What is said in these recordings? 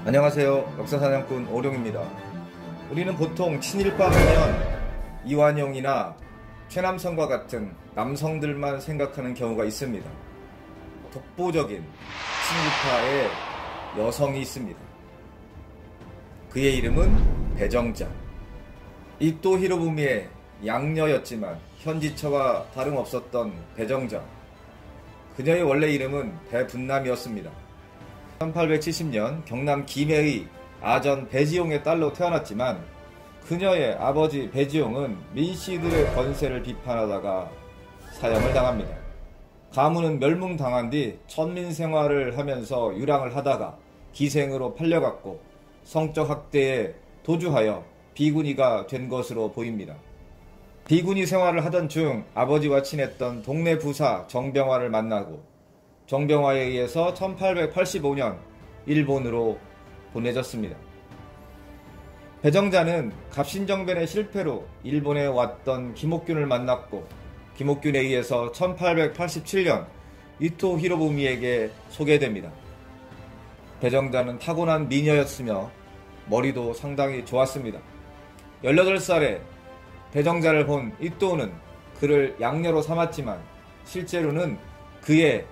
안녕하세요. 역사사냥꾼 오룡입니다. 우리는 보통 친일파 하면 이완용이나 최남선과 같은 남성들만 생각하는 경우가 있습니다. 독보적인 친일파의 여성이 있습니다. 그의 이름은 배정자. 이토 히로부미의 양녀였지만 현지처와 다름없었던 배정자. 그녀의 원래 이름은 배분남이었습니다. 1870년 경남 김해의 아전 배지용의 딸로 태어났지만 그녀의 아버지 배지용은 민씨들의 권세를 비판하다가 사형을 당합니다. 가문은 멸문당한 뒤 천민 생활을 하면서 유랑을 하다가 기생으로 팔려갔고 성적 학대에 도주하여 비구니가 된 것으로 보입니다. 비구니 생활을 하던 중 아버지와 친했던 동네 부사 정병화를 만나고 정병화에 의해서 1885년 일본으로 보내졌습니다. 배정자는 갑신정변의 실패로 일본에 왔던 김옥균을 만났고 김옥균에 의해서 1887년 이토 히로부미에게 소개됩니다. 배정자는 타고난 미녀였으며 머리도 상당히 좋았습니다. 18살에 배정자를 본 이토는 그를 양녀로 삼았지만 실제로는 그의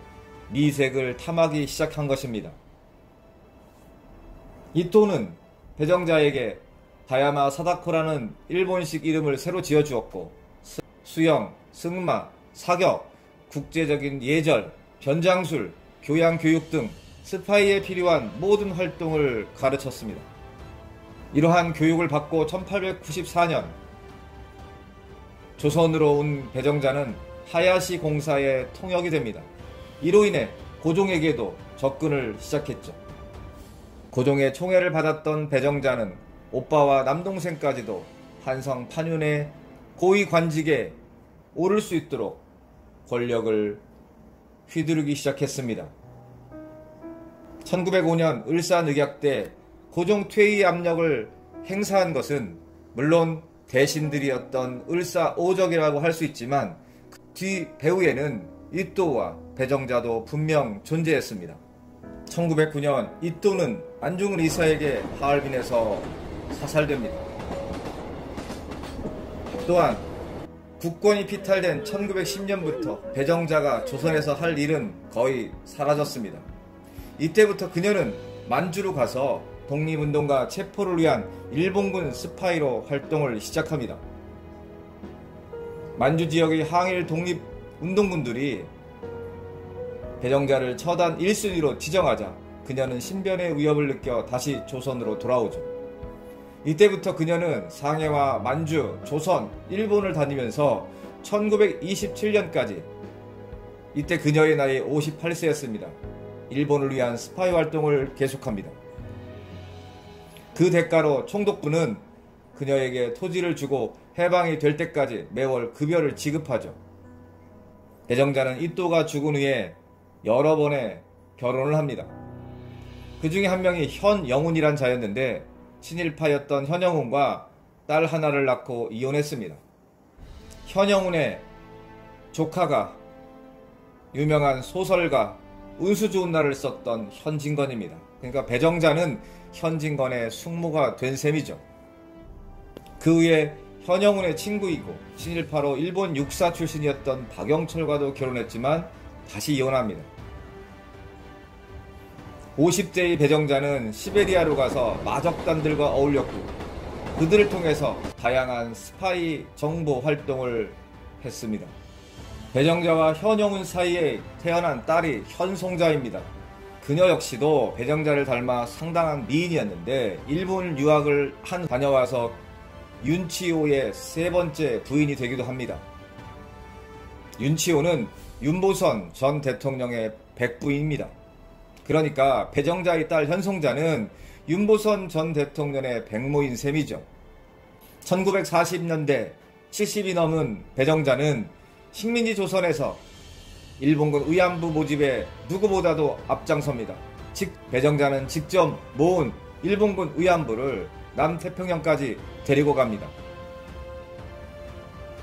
미색을 탐하기 시작한 것입니다. 이토는 배정자에게 다야마 사다코라는 일본식 이름을 새로 지어주었고 수영, 승마, 사격, 국제적인 예절, 변장술, 교양교육 등 스파이에 필요한 모든 활동을 가르쳤습니다. 이러한 교육을 받고 1894년 조선으로 온 배정자는 하야시 공사에 통역이 됩니다. 이로 인해 고종에게도 접근을 시작했죠. 고종의 총애를 받았던 배정자는 오빠와 남동생까지도 한성 판윤의 고위 관직에 오를 수 있도록 권력을 휘두르기 시작했습니다. 1905년 을사늑약 때 고종 퇴위 압력을 행사한 것은 물론 대신들이었던 을사오적이라고 할 수 있지만 그 뒤 배후에는 이토와 배정자도 분명 존재했습니다. 1909년 이토는 안중근 의사에게 하얼빈에서 사살됩니다. 또한 국권이 피탈된 1910년부터 배정자가 조선에서 할 일은 거의 사라졌습니다. 이때부터 그녀는 만주로 가서 독립운동가 체포를 위한 일본군 스파이로 활동을 시작합니다. 만주 지역의 항일 독립운동군들이 배정자를 처단 1순위로 지정하자 그녀는 신변의 위협을 느껴 다시 조선으로 돌아오죠. 이때부터 그녀는 상해와 만주, 조선, 일본을 다니면서 1927년까지 이때 그녀의 나이 58세였습니다. 일본을 위한 스파이 활동을 계속합니다. 그 대가로 총독부는 그녀에게 토지를 주고 해방이 될 때까지 매월 급여를 지급하죠. 배정자는 이토가 죽은 후에 여러 번의 결혼을 합니다. 그 중에 한 명이 현영훈이란 자였는데 친일파였던 현영훈과 딸 하나를 낳고 이혼했습니다. 현영훈의 조카가 유명한 소설가 운수 좋은 날을 썼던 현진건입니다. 그러니까 배정자는 현진건의 숙모가 된 셈이죠. 그 후에 현영훈의 친구이고 친일파로 일본 육사 출신이었던 박영철과도 결혼했지만 다시 이혼합니다. 50대의 배정자는 시베리아로 가서 마적단들과 어울렸고 그들을 통해서 다양한 스파이 정보 활동을 했습니다. 배정자와 현영훈 사이에 태어난 딸이 현송자입니다. 그녀 역시도 배정자를 닮아 상당한 미인이었는데 일본 유학을 한 다녀와서 윤치호의 세 번째 부인이 되기도 합니다. 윤치호는 윤보선 전 대통령의 백부인입니다. 그러니까 배정자의 딸 현송자는 윤보선 전 대통령의 백모인 셈이죠. 1940년대 70이 넘은 배정자는 식민지 조선에서 일본군 의안부 모집에 누구보다도 앞장섭니다. 즉 배정자는 직접 모은 일본군 의안부를 남태평양까지 데리고 갑니다.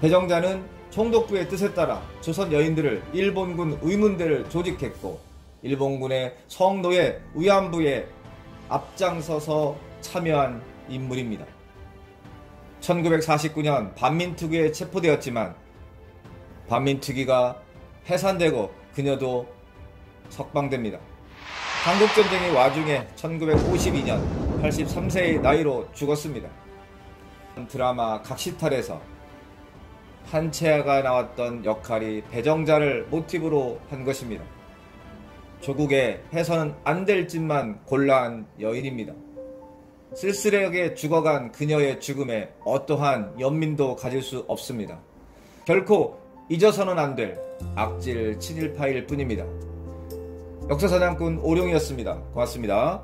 배정자는 총독부의 뜻에 따라 조선 여인들을 일본군 의문대를 조직했고 일본군의 성노예 의안부에 앞장서서 참여한 인물입니다. 1949년 반민특위에 체포되었지만 반민특위가 해산되고 그녀도 석방됩니다. 한국전쟁의 와중에 1952년 83세의 나이로 죽었습니다. 드라마 각시탈에서 한채아가 나왔던 역할이 배정자를 모티브로 한 것입니다. 조국의 해서는 안 될 짓만 골라한 여인입니다. 쓸쓸하게 죽어간 그녀의 죽음에 어떠한 연민도 가질 수 없습니다. 결코 잊어서는 안 될 악질 친일파일 뿐입니다. 역사사냥꾼 오룡이었습니다. 고맙습니다.